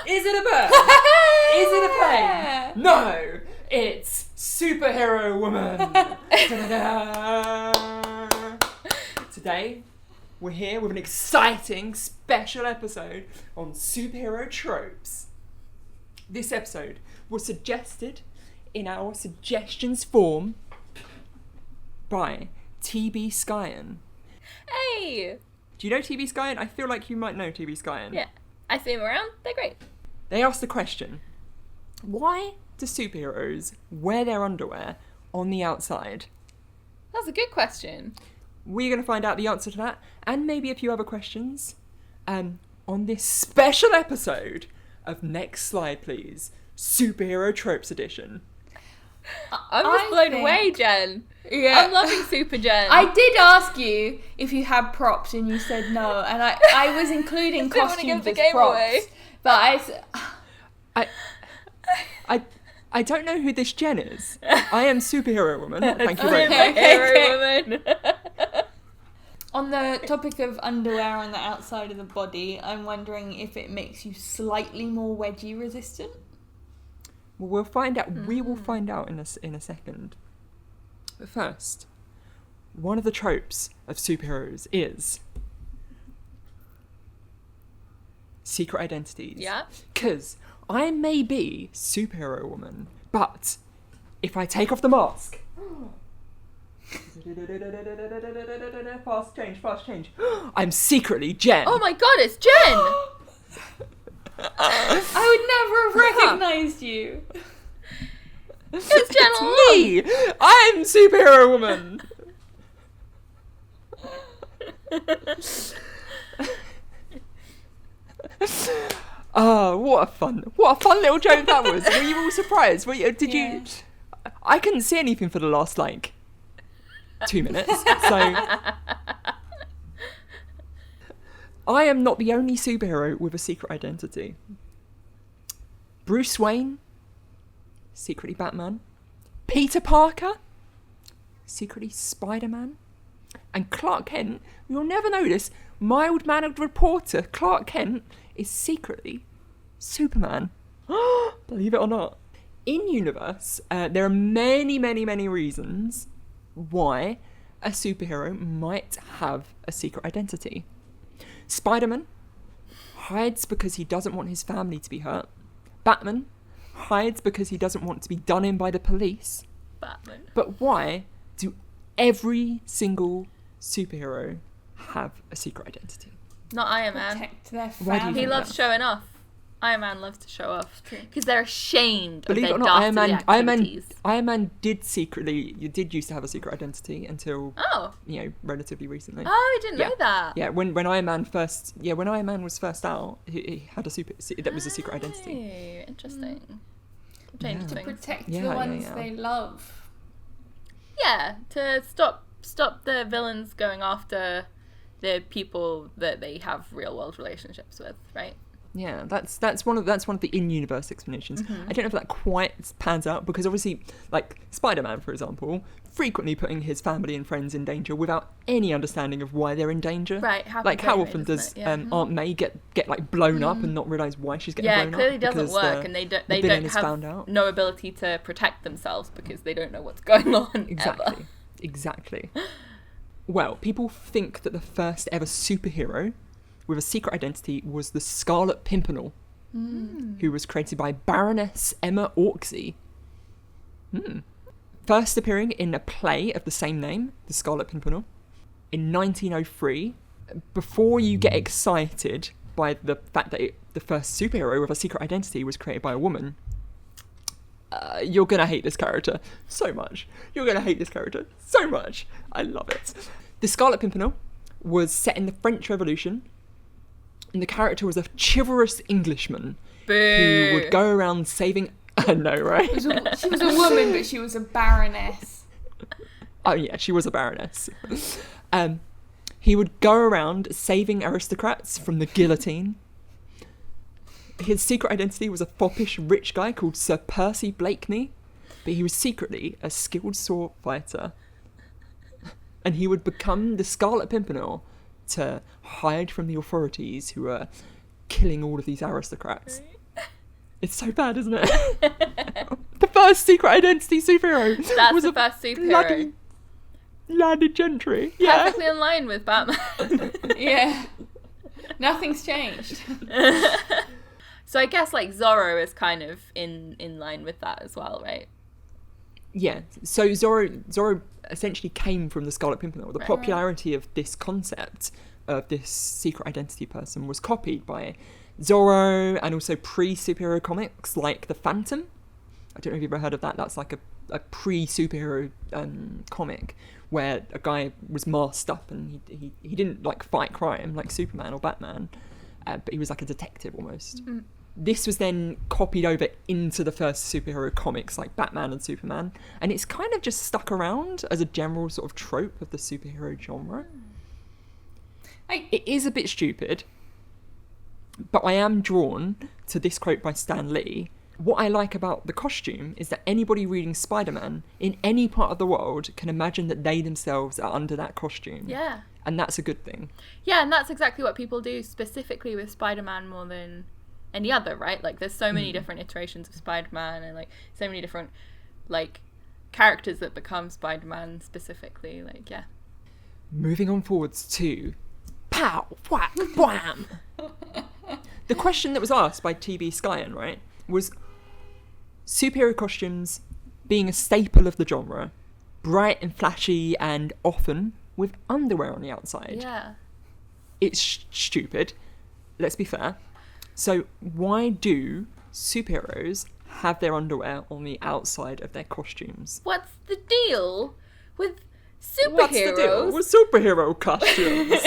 Is it a bird? Is it a plane? No, it's superhero woman. Da-da-da. Today, we're here with an exciting special episode on superhero tropes. This episode was suggested in our suggestions form by TBSkyen. Hey! Do you know TBSkyen? I feel like you might know TBSkyen. Yeah, I see them around. They're great. They asked the question, why do superheroes wear their underwear on the outside? That's a good question. We're going to find out the answer to that, and maybe a few other questions, on this special episode of Next Slide Please, Superhero Tropes Edition. I'm just blown away, Jen. Yeah. I'm loving Super Jen. I did ask you if you had props and you said no, and I was including Didn't wanna give costumes the as game props. away. But I don't know who this Jen is. I am Superhero Woman. Thank you very much. Superhero woman. on the topic of underwear on the outside of the body, I'm wondering if it makes you slightly more wedgie resistant. Well, we'll find out. We will find out in a second. But first, one of the tropes of superheroes is secret identities. Yeah. Because I may be superhero woman, but if I take off the mask, fast change. I'm secretly Jen. Oh my god, it's Jen! I would never have recognised you. It's Jen all along. me. I'm superhero woman. Oh, what a fun little joke that was. Were you all surprised? Did you? I couldn't see anything for the last 2 minutes. So I am not the only superhero with a secret identity. Bruce Wayne, secretly Batman. Peter Parker, secretly Spider-Man. And Clark Kent, you'll never know this, mild-mannered reporter Clark Kent is secretly Superman. Believe it or not. In universe, there are many, many, many reasons why a superhero might have a secret identity. Spider-Man hides because he doesn't want his family to be hurt. Batman hides because he doesn't want to be done in by the police. Batman. But why do every single superhero have a secret identity? Not Iron Man. Protect their Why do you family. He think loves that? showing off. Iron Man loves to show off. Because they're ashamed Believe it of or their not, dastardly activities. Iron Man did used to have a secret identity until Oh. relatively recently. Oh, I didn't know that. Yeah, when Iron Man was first out, he had that was a secret identity. Hey, interesting. Change Yeah. things. Protect Yeah, the yeah, ones yeah. they love. Yeah, to stop the villains going after the people that they have real world relationships with, right? Yeah, that's one of the in-universe explanations. I don't know if that quite pans out because obviously, Spider-Man, for example, frequently putting his family and friends in danger without any understanding of why they're in danger. Right. How anyway, often doesn't does it? Yeah. Aunt May get blown up and not realise why she's getting blown Yeah, up? it clearly doesn't because work, the- and they the don't villain is have found out. no ability to protect themselves because they don't know what's going on. Exactly. Well, people think that the first ever superhero with a secret identity was the Scarlet Pimpernel, who was created by Baroness Emma Orczy. First appearing in a play of the same name, The Scarlet Pimpernel, in 1903. Before you get excited by the fact that the first superhero with a secret identity was created by a woman, you're going to hate this character so much. I love it. The Scarlet Pimpernel was set in the French Revolution, and the character was a chivalrous Englishman who would go around saving... I know, right? She was a woman, but she was a baroness. Oh yeah, she was a baroness. He would go around saving aristocrats from the guillotine. His secret identity was a foppish rich guy called Sir Percy Blakeney, but he was secretly a skilled sword fighter. And he would become the Scarlet Pimpernel to hide from the authorities who were killing all of these aristocrats. It's so bad, isn't it? The first secret identity superhero That's was the a first superhero. bloody landed gentry. Yeah. Perfectly in line with Batman. Yeah. Nothing's changed. So I guess like Zorro is kind of in line with that as well, right? Yeah. So Zorro essentially came from the Scarlet Pimpernel. The Right. popularity of this concept of this secret identity person was copied by Zorro and also pre-superhero comics like The Phantom. I don't know if you've ever heard of that. That's like a pre-superhero comic where a guy was masked up and he didn't like fight crime like Superman or Batman, but he was like a detective almost. Mm. This was then copied over into the first superhero comics like Batman and Superman, and it's kind of just stuck around as a general sort of trope of the superhero genre. It is a bit stupid, but I am drawn to this quote by Stan Lee. What I like about the costume is that anybody reading Spider-Man in any part of the world can imagine that they themselves are under that costume. Yeah. And that's a good thing. Yeah, and that's exactly what people do specifically with Spider-Man more than any other, right? Like there's so many different iterations of Spider-Man and like so many different like characters that become Spider-Man specifically, like yeah. Moving on forwards to pow, whack, wham. The question that was asked by TBSkyen, right, was superhero costumes being a staple of the genre, bright and flashy and often with underwear on the outside. Yeah. It's stupid, let's be fair. So why do superheroes have their underwear on the outside of their costumes? What's the deal with superheroes? What's the deal with superhero costumes?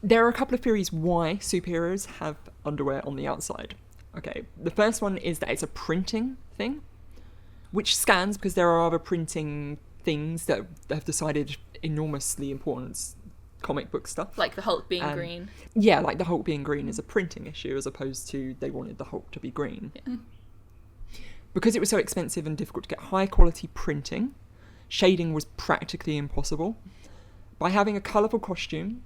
There are a couple of theories why superheroes have underwear on the outside. Okay, the first one is that it's a printing thing, which scans because there are other printing things that have decided enormously important comic book stuff. Like the Hulk being green. Yeah, like the Hulk being green is a printing issue as opposed to they wanted the Hulk to be green. Yeah. Because it was so expensive and difficult to get high quality printing, shading was practically impossible. By having a colourful costume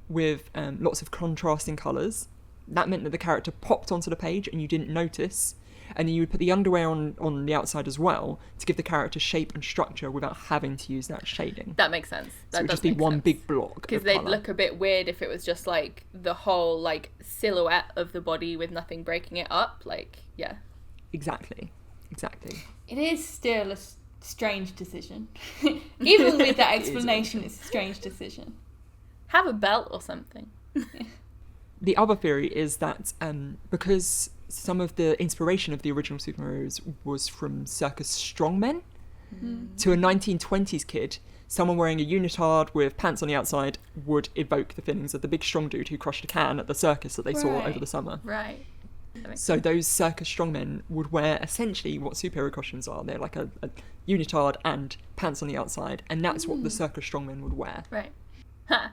with lots of contrasting colours, that meant that the character popped onto the page and you didn't notice, and then you would put the underwear on the outside as well to give the character shape and structure without having to use that shading. That makes sense. So it would just be one big block. Because they'd look a bit weird if it was just like the whole like silhouette of the body with nothing breaking it up. Like, yeah. Exactly. It is still a strange decision. Even with that explanation, it's a strange decision. Have a belt or something. The other theory is that because some of the inspiration of the original superheroes was from circus strongmen, to a 1920s kid, someone wearing a unitard with pants on the outside would evoke the feelings of the big strong dude who crushed a can at the circus that they saw over the summer. Right. So those circus strongmen would wear essentially what superhero costumes are. They're like a unitard and pants on the outside, and that's what the circus strongmen would wear. Right. Huh.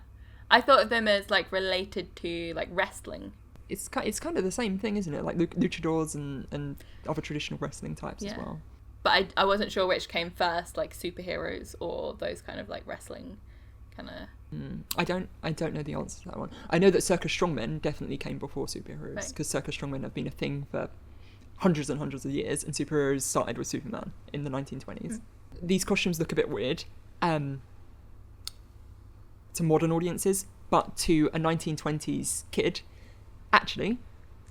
I thought of them as like related to like wrestling. It's kind of the same thing, isn't it? Like luchadors and other traditional wrestling types as well. But I wasn't sure which came first, like superheroes or those kind of like wrestling kind of. I don't know the answer to that one. I know that circus strongmen definitely came before superheroes because circus strongmen have been a thing for hundreds and hundreds of years, and superheroes started with Superman in the 1920s. These costumes look a bit weird to modern audiences, but to a 1920s kid, actually,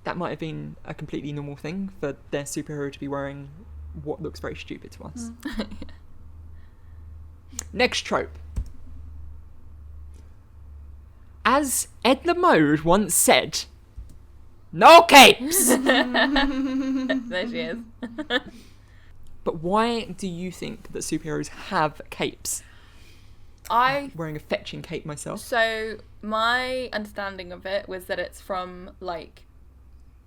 that might have been a completely normal thing for their superhero to be wearing what looks very stupid to us. Next trope. As Edna Mode once said, no capes! There she is. But why do you think that superheroes have capes? I'm wearing a fetching cape myself. So my understanding of it was that it's from like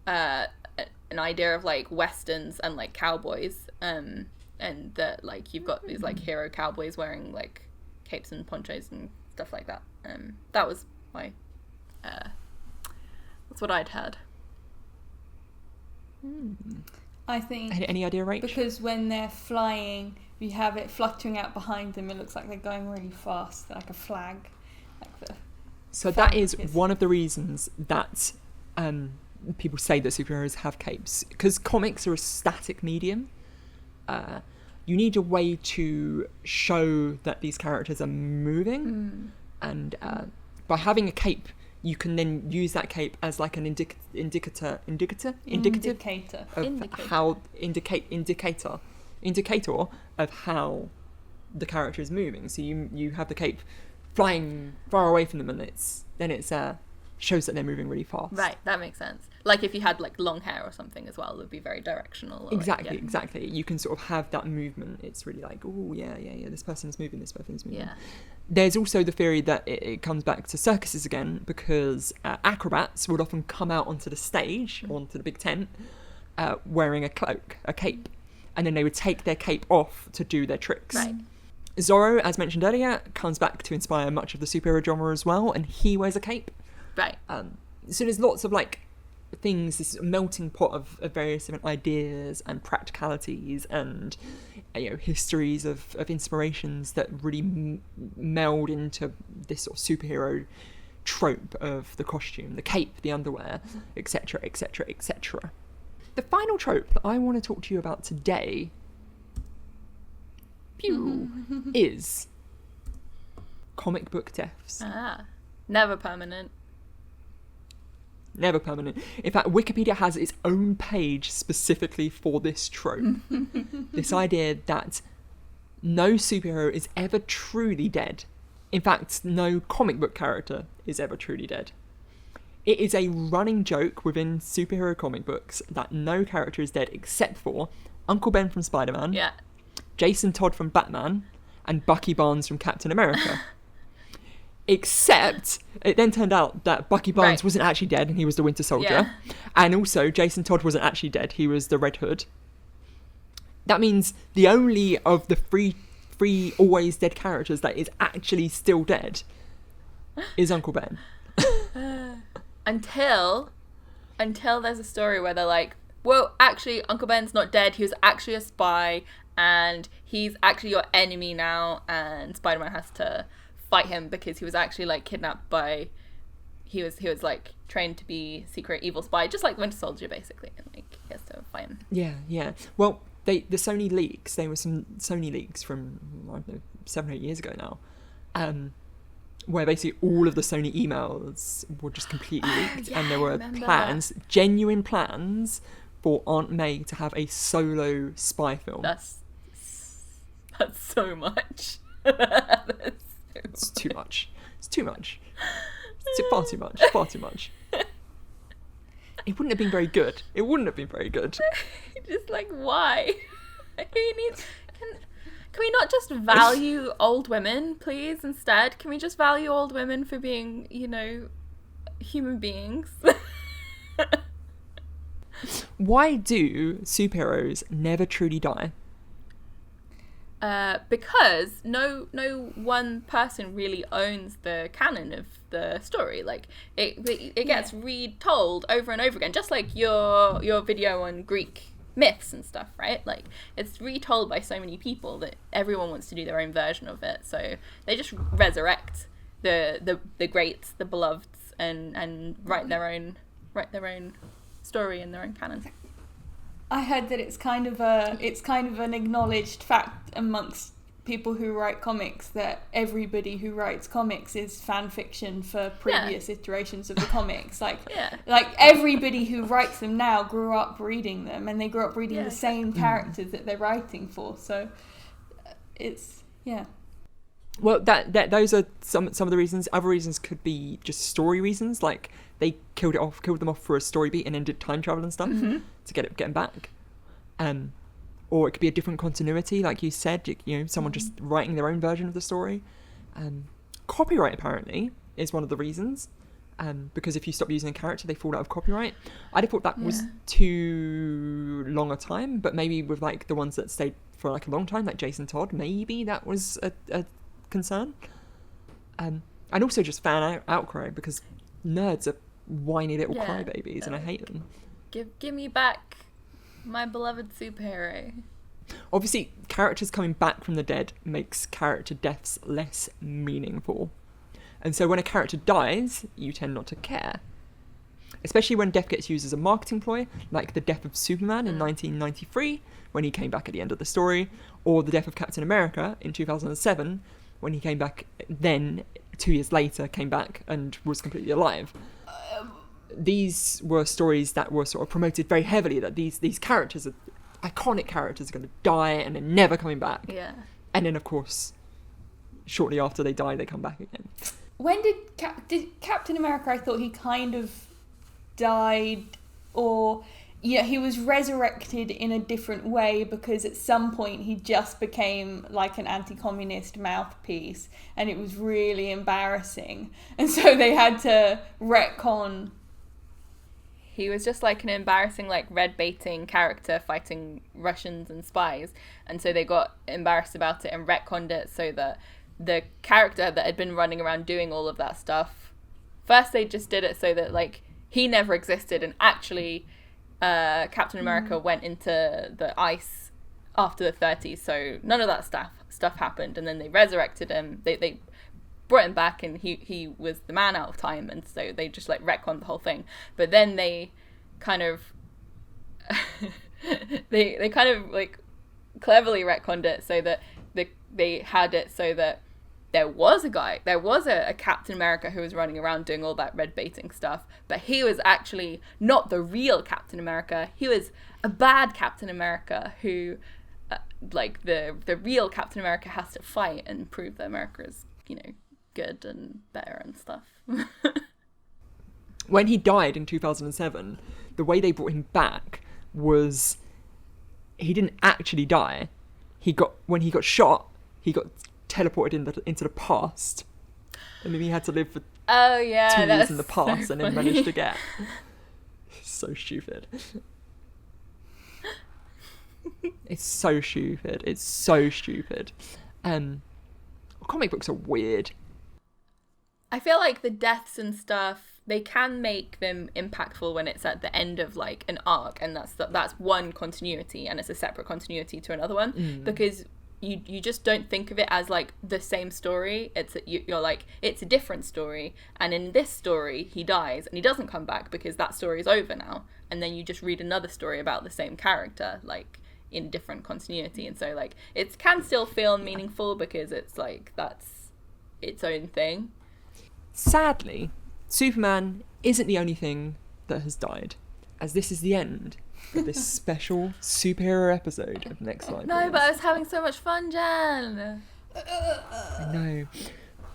an idea of like westerns and like cowboys, and that like you've got these like hero cowboys wearing like capes and ponchos and stuff like that. That was my that's what I'd heard. I think any idea, Rach? because when they're flying, you have it fluttering out behind them. It looks like they're going really fast, like a flag. So that is one of the reasons that people say that superheroes have capes, because comics are a static medium. You need a way to show that these characters are moving, and by having a cape, you can then use that cape as like an indicator of how the character is moving. So you have the cape flying far away from them, and it's shows that they're moving really fast. Right, that makes sense. Like if you had like long hair or something as well, it would be very directional. Or Exactly. You can sort of have that movement. It's really like, oh yeah, this person is moving, this person is moving. Yeah. There's also the theory that it comes back to circuses again, because acrobats would often come out onto the stage, onto the big tent, wearing a cloak, a cape, and then they would take their cape off to do their tricks. Right. Zorro, as mentioned earlier, comes back to inspire much of the superhero genre as well, and he wears a cape. Right. So there's lots of like things, this melting pot of various different ideas and practicalities and histories of inspirations that really meld into this sort of superhero trope of the costume, the cape, the underwear, etc., etc., etc. The final trope that I want to talk to you about today is comic book deaths. Never permanent. Never permanent. In fact, Wikipedia has its own page specifically for this trope. This idea that no superhero is ever truly dead. In fact, no comic book character is ever truly dead. It is a running joke within superhero comic books that no character is dead except for Uncle Ben from Spider-Man, Jason Todd from Batman, and Bucky Barnes from Captain America. Except it then turned out that Bucky Barnes wasn't actually dead, and he was the Winter Soldier. And also Jason Todd wasn't actually dead, he was the Red Hood. That means the only of the three always dead characters that is actually still dead is Uncle Ben. Until there's a story where they're like, well, actually Uncle Ben's not dead, he was actually a spy, and he's actually your enemy now, and Spider-Man has to fight him because he was actually like kidnapped by, he was like trained to be secret evil spy, just like Winter Soldier basically, and like he has to fight him. Yeah. Well, the Sony leaks, there were some Sony leaks from, I don't know, 7 or 8 years ago now, where basically all of the Sony emails were just completely leaked, and there were genuine plans for Aunt May to have a solo spy film. That's so much. It's too much. It's far too much. It wouldn't have been very good. Just like, why? Can we not just value old women, please, instead? Can we just value old women for being, human beings? Why do superheroes never truly die? Because no one person really owns the canon of the story. Like it gets retold over and over again, just like your video on Greek myths and stuff, right? Like it's retold by so many people that everyone wants to do their own version of it. So they just resurrect the greats, the beloveds, and write their own story in their own canon. I heard that it's kind of an acknowledged fact amongst people who write comics that everybody who writes comics is fan fiction for previous iterations of the comics. Like everybody who writes them now grew up reading them, and they grew up reading the same characters that they're writing for. So it's Well, that those are some of the reasons. Other reasons could be just story reasons, like they killed them off for a story beat and then did time travel and stuff to get them back. Or it could be a different continuity, like you said, someone just writing their own version of the story. Copyright apparently is one of the reasons, because if you stop using a character, they fall out of copyright. I'd have thought that was too long a time, but maybe with like the ones that stayed for like a long time, like Jason Todd, maybe that was a concern. And also just fan outcry, because nerds are whiny little crybabies, and I hate them. Give me back my beloved superhero. Obviously, characters coming back from the dead makes character deaths less meaningful. And so when a character dies, you tend not to care. especially when death gets used as a marketing ploy, like the death of Superman in 1993, when he came back at the end of the story, or the death of Captain America in 2007, when he came back then, 2 years later, came back and was completely alive. These were stories that were sort of promoted very heavily, that these characters, are iconic characters, are going to die and they're never coming back. Yeah. And then, of course, shortly after they die, they come back again. When did Captain America, I thought he kind of died, or he was resurrected in a different way, because at some point he just became like an anti-communist mouthpiece and it was really embarrassing, and so they had to retcon. He was just like an embarrassing, like, red baiting character fighting Russians and spies, and so they got embarrassed about it and retconned it so that the character that had been running around doing all of that stuff, first they just did it so that, like, he never existed, and actually Captain America went into the ice after the 30s, so none of that stuff happened, and then they resurrected him, they brought him back, and he was the man out of time, and so they just, like, retconned the whole thing. But then they kind of they kind of, like, cleverly retconned it so that they had it so that there was a Captain America who was running around doing all that red baiting stuff, but he was actually not the real Captain America. He was a bad Captain America who, like, the real Captain America has to fight and prove that America is, good and better and stuff. When he died in 2007, the way they brought him back was he didn't actually die. When he got shot, he got teleported into the past, and then he had to live for 2 years in the past, and then managed to get. So stupid. It's so stupid. Comic books are weird. I feel like the deaths and stuff, they can make them impactful when it's at the end of, like, an arc, and that's one continuity, and it's a separate continuity to another one, because you just don't think of it as, like, the same story. You're like, it's a different story, and in this story he dies and he doesn't come back because that story is over now, and then you just read another story about the same character, like, in different continuity, and so, like, it can still feel meaningful because it's, like, that's its own thing. Sadly, Superman isn't the only thing that has died, as this is the end of this special superhero episode of Next Slide. No, but I was having so much fun, Jen. I know.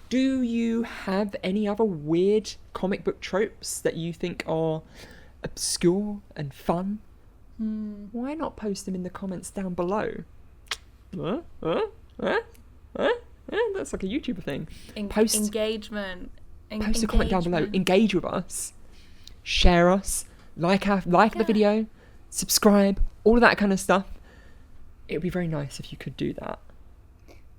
Do you have any other weird comic book tropes that you think are obscure and fun? Why not post them in the comments down below? That's like a YouTuber thing. Engagement. Post a comment down below. Engage with us. Share us. Like the video. Subscribe. All of that kind of stuff. It would be very nice if you could do that.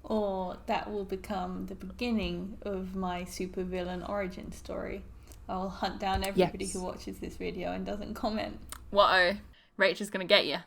Or that will become the beginning of my supervillain origin story. I will hunt down everybody who watches this video and doesn't comment. What-oh. Rachel's gonna get you.